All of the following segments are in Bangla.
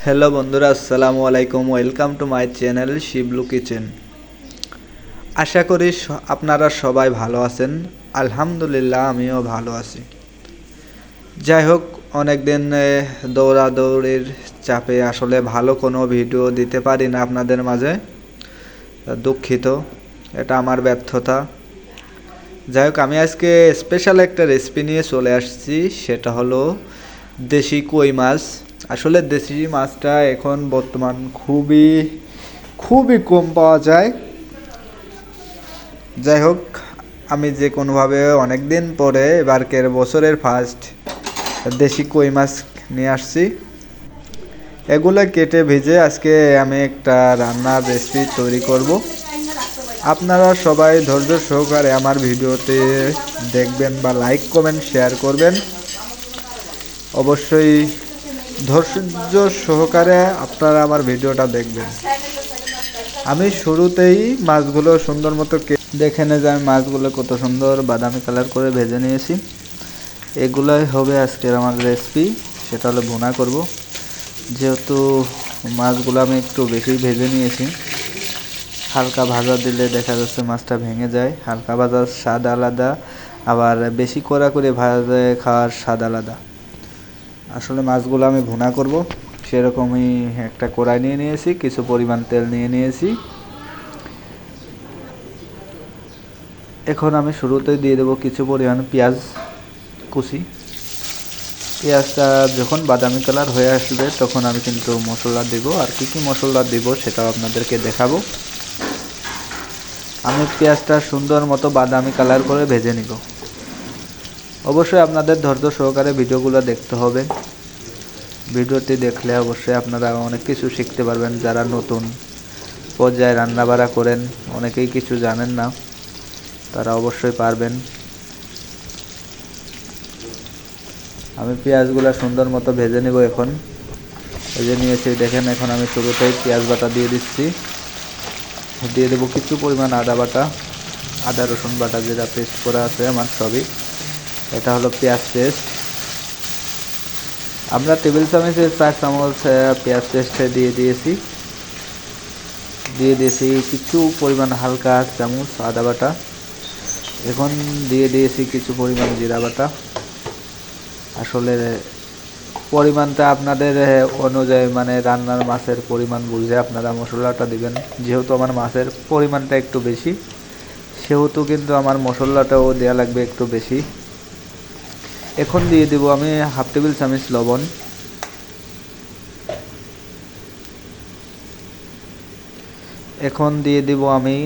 হ্যালো বন্ধুরা, আসসালামু আলাইকুম। Welcome to my channel Shiblu kitchen. আশা করি আপনারা সবাই ভালো আছেন। আলহামদুলিল্লাহ, আমিও ভালো আছি। যাই হোক, অনেক দিন দৌড়াদৌড়ির চাপে আসলে ভালো কোনো ভিডিও দিতে পারি না আপনাদের মাঝে। দুঃখিত, এটা আমার ব্যর্থতা। যাই হোক, আমি আজকে স্পেশাল একটা রেসিপি নিয়ে চলে আসছি, সেটা হলো দেশি কই মাছ। আসলে দেশি মাছটা এখন বর্তমান খুবই খুবই কম পাওয়া যায়। যাই হোক, আমি যে কোনোভাবে অনেক দিন পরে এবারকের বছরের ফার্স্ট দেশি কই মাছ নিয়ে আসছি। এগুলো কেটে ভেজে আজকে আমি একটা রান্নার রেসিপি তৈরি করব। আপনারা সবাই ধৈর্য সহকারে আমার ভিডিওতে দেখবেন বা লাইক কমেন্ট শেয়ার করবেন। অবশ্যই ধৈর্য সহকারে আপনারা আমার ভিডিওটা দেখবেন। আমি শুরুতেই মাছগুলো সুন্দর মতো দেখে নে যে আমি মাছগুলো কত সুন্দর বাদামি কালার করে ভেজে নিয়েছি। এগুলোই হবে আজকের আমার রেসিপি, সেটা হলো ভুনা করব। যেহেতু মাছগুলো আমি একটু বেশি ভেজে নিয়েছি, হালকা ভাজা দিলে দেখা যাচ্ছে মাছটা ভেঙে যায়। হালকা ভাজার স্বাদ আলাদা, আবার বেশি কড়া করে ভাজা খাওয়ার স্বাদ আলাদা। আসলে মাছগুলো আমি ভুনা করব, সেরকমই একটা কড়াই নিয়ে নিয়েছি, কিছু পরিমাণ তেল নিয়ে নিয়েছি। এখন আমি শুরুতেই দিয়ে দেবো কিছু পরিমাণ পেঁয়াজ কুচি। পেঁয়াজটা যখন বাদামি কালার হয়ে আসবে তখন আমি কিন্তু মশলা দেব, আর কি কি মশলা দেব সেটাও আপনাদেরকে দেখাবো। আমি পেঁয়াজটা সুন্দর মতো বাদামি কালার করে ভেজে নিব। অবশ্যই আপনাদের ধৈর্য সহকারে ভিডিওগুলো দেখতে হবে। ভিডিওটি দেখলে অবশ্যই আপনারা অনেক কিছু শিখতে পারবেন। যারা নতুন পর্যায়ে রান্নাবাড়া করেন, অনেকেই কিছু জানেন না, তারা অবশ্যই পারবেন। আমি পেঁয়াজগুলো সুন্দর মতো ভেজে নেব। এখন ভেজে নিয়েছি, দেখেন। এখন আমি শুরুতেই পেঁয়াজ বাটা দিয়ে দিচ্ছি। দিয়ে দেবো কিছু পরিমাণ আদা বাটা, আদা রসুন বাটা যেটা পেস্ট করা আছে আমার সবই। এটা হলো পেঁয়াজ পেস্ট। আমরা টেবিল চামচের 4 চামচ পেঁয়াজ পেস্ট দিয়ে দিয়েছি কিছু পরিমাণ হালকা চামচ আদা বাটা। এখন দিয়ে দিয়েছি কিছু পরিমাণ জিরা বাটা। আসলে পরিমাণটা আপনাদের অনুযায়ী, মানে রান্নার মাছের পরিমাণ বুঝে আপনারা মশলাটা দিবেন। যেহেতু আমার মাছের পরিমাণটা একটু বেশি, সেহেতু কিন্তু আমার মশলাটাও দেওয়া লাগবে একটু বেশি। এখন দিয়ে দেব আমি হাফ টেবিল চামচ লবণ। এখন দিয়ে দেব আমি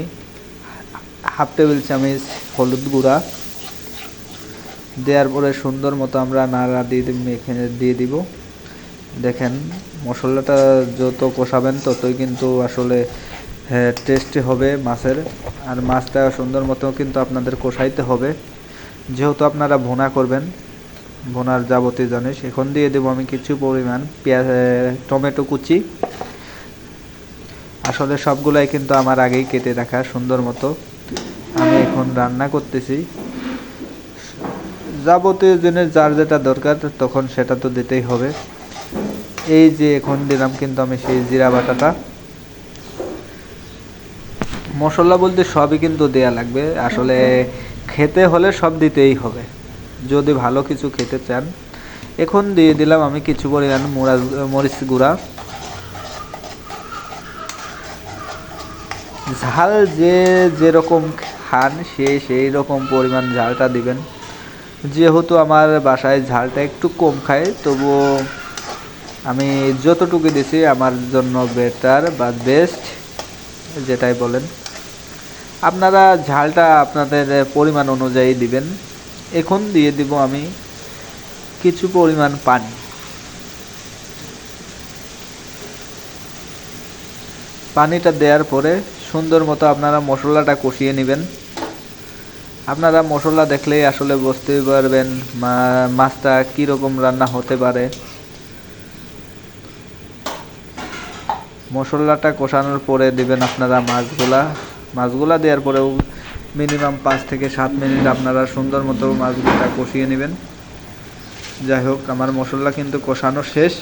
হাফ টেবিল চামচ হলুদ গুঁড়া। দেওয়ার পরে সুন্দর মতো আমরা নাড়া দিয়ে দিব। দেখেন, মশলাটা যত কষাবেন ততই কিন্তু আসলে টেস্টি হবে মাছের। আর মাছটা সুন্দর মতো কিন্তু আপনাদের কষাইতে হবে, যেহেতু আপনারা ভুনা করবেন, ভুনার যাবতীয় জিনিস। এখন দিয়ে দেবো আমি কিছু পরিমাণ টমেটো কুচি। আসলে সবগুলাই কিন্তু আমার আগেই কেটে রাখা সুন্দর মতো। আমি এখন রান্না করতেছি, যাবতীয় জিনিস যার যেটা দরকার তখন সেটা তো দিতেই হবে। এই যে এখন দিলাম কিন্তু আমি সেই জিরা বাটাটা। মশলা বলতে সবই কিন্তু দেয়া লাগবে, আসলে খেতে হলে সব দিতেই হবে যদি ভালো কিছু খেতে চান। এখন দিয়ে দিলাম আমি কিছু পরিমাণ মরিচ গুঁড়া। ঝাল যে যেরকম খান সেই রকম পরিমাণ ঝালটা দিবেন। যেহেতু আমার বাসায় ঝালটা একটু কম খায়, তবুও আমি যতটুকু দিছি আমার জন্য বেটার বা বেস্ট, যেটাই বলেন। আপনারা ঝালটা আপনাদের পরিমাণ অনুযায়ী দিবেন। এখন দিয়ে দিব আমি কিছু পরিমাণ পানি। পানিটা দেওয়ার পরে সুন্দর মতো আপনারা মশলাটা কষিয়ে নেবেন। আপনারা মশলা দেখলেই আসলে বুঝতে পারবেন মাছটা কীরকম রান্না হতে পারে। মশলাটা কষানোর পরে দিবেন আপনারা মাছগুলা দেওয়ার পরেও মিনিমাম 5 থেকে 7 মিনিট আপনারা সুন্দর মতো মাছগুলা কষিয়ে নেবেন। যাই হোক, আমার মশলা কিন্তু কষানো শেষ।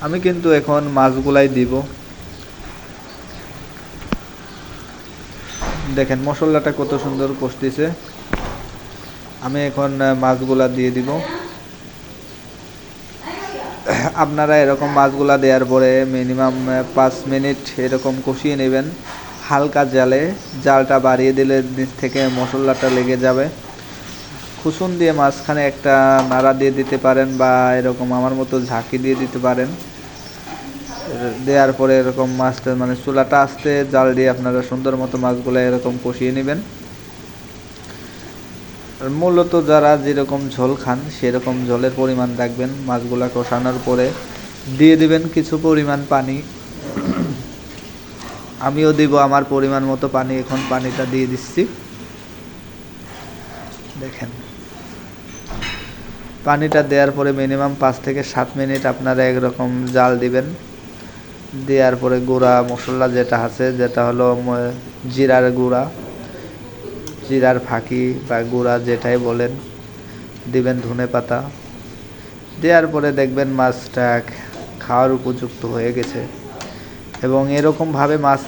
আমি কিন্তু এখন মাছগুলাই দিব। দেখেন মশলাটা কত সুন্দর কষতেছে। আমি এখন মাছগুলা দিয়ে দিব। আপনারা এরকম মাছগুলা দেওয়ার পরে মিনিমাম 5 মিনিট এরকম কষিয়ে নেবেন হালকা জালে। জালটা বাড়িয়ে দিলে নিচ থেকে মশলাটা লেগে যাবে। খুসুন দিয়ে মাঝখানে একটা নাড়া দিয়ে দিতে পারেন বা এরকম আমার মতো ঝাঁকি দিয়ে দিতে পারেন। দেওয়ার পরে এরকম মাছটা মানে চুলাটা আস্তে জাল দিয়ে আপনারা সুন্দর মতো মাছগুলো এরকম কষিয়ে নেবেন। মূলত যারা যেরকম ঝোল খান সেরকম ঝোলের পরিমাণ রাখবেন। মাছগুলা কষানোর পরে দিয়ে দিবেন কিছু পরিমাণ পানি। আমিও দিব আমার পরিমাণ মতো পানি। এখন পানিটা দিয়ে দিচ্ছি। দেখেন পানিটা দেওয়ার পরে মিনিমাম 5 থেকে 7 মিনিট আপনারা একরকম জাল দিবেন। দেওয়ার পরে গুঁড়া মশলা যেটা আছে, যেটা হলো জিরার গুঁড়া, জিরার ফাঁকি বা গুঁড়া যেটাই বলেন দিবেন। ধনে পাতা দেওয়ার পরে দেখবেন মাছটা খাওয়ার উপযুক্ত হয়ে গেছে। এবং এরকমভাবে মাছ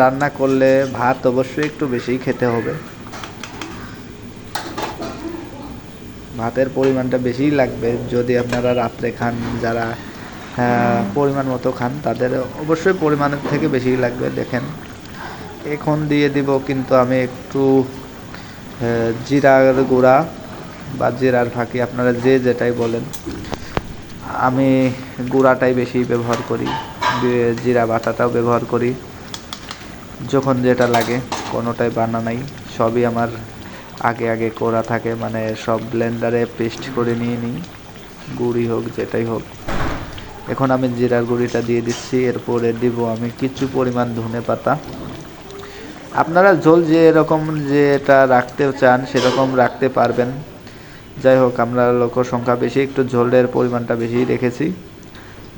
রান্না করলে ভাত অবশ্যই একটু বেশিই খেতে হবে। ভাতের পরিমাণটা বেশিই লাগবে যদি আপনারা রাত্রে খান। যারা পরিমাণ মতো খান তাদের অবশ্যই পরিমাণের থেকে বেশিই লাগবে। দেখেন এখন দিয়ে দিব কিন্তু আমি একটু জিরার গুঁড়া বা জিরার ফাঁকি, আপনারা যে যেটাই বলেন। আমি গুঁড়াটাই বেশি ব্যবহার করি, জিরা বাটাটাও ব্যবহার করি যখন যেটা লাগে। কোনোটাই বানা নাই, সবই আমার আগে আগে করা থাকে। মানে সব ব্লেন্ডারে পেস্ট করে নিয়ে নিই, গুঁড়ি হোক যেটাই হোক। এখন আমি জিরার গুঁড়িটা দিয়ে দিচ্ছি। এরপরে দিব আমি কিছু পরিমাণ ধনে পাতা। আপনারা ঝোল যে এরকম যেটা রাখতে চান সেরকম রাখতে পারবেন। যাই হোক আমরা লোক সংখ্যা বেশি, একটু ঝোলের পরিমাণটা বেশি রেখেছি।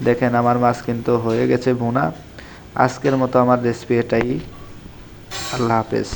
দেখেন আমার মাছ কিন্তু হয়ে গেছে ভুনা। আজকের মতো আমার রেসিপি এটাই। আল্লাহ হাফেজ।